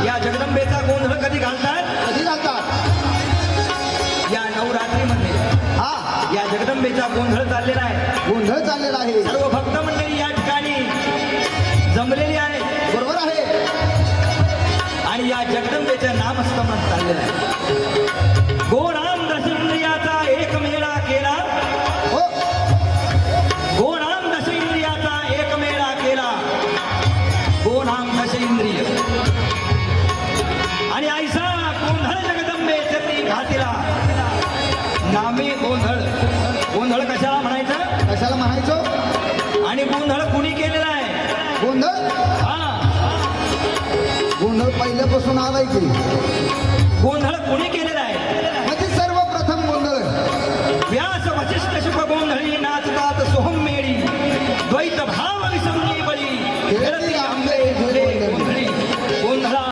या जगदंबेचा गोंधळ कधी घालतात? कधी घालतात? या नवरात्रीमध्ये हा, या जगदंबेचा गोंधळ चाललेला आहे. गोंधळ चाललेला आहे. सर्व भक्त मंडळी या ठिकाणी जमलेली आहे बरोबर आहे. आणि या जगदंबेचं नामस्मरण चाललेलं आहे. गोनाम दशेंद्रियाचा एक मेळा केला, हो, गोनाम दशेंद्रियाचा एक मेळा केला, गोनाम दशेंद्रिय आणि ऐसा गोंधळ जगदंबे चरणी घातिला. नामे गोंधळ. गोंधळ कशाला म्हणायचं? कशाला म्हणायचो? आणि गोंधळ कुणी केलेला आहे? गोंधळ. हा, गोंधळ पहिल्यापासून आलाय की. गोंधळ कुणी केलेला आहे? म्हणजे सर्वप्रथम गोंधळ. व्यास वशिष्ठ शुभ गोंधळी नाचतात सोहम मेळी, द्वैत भाव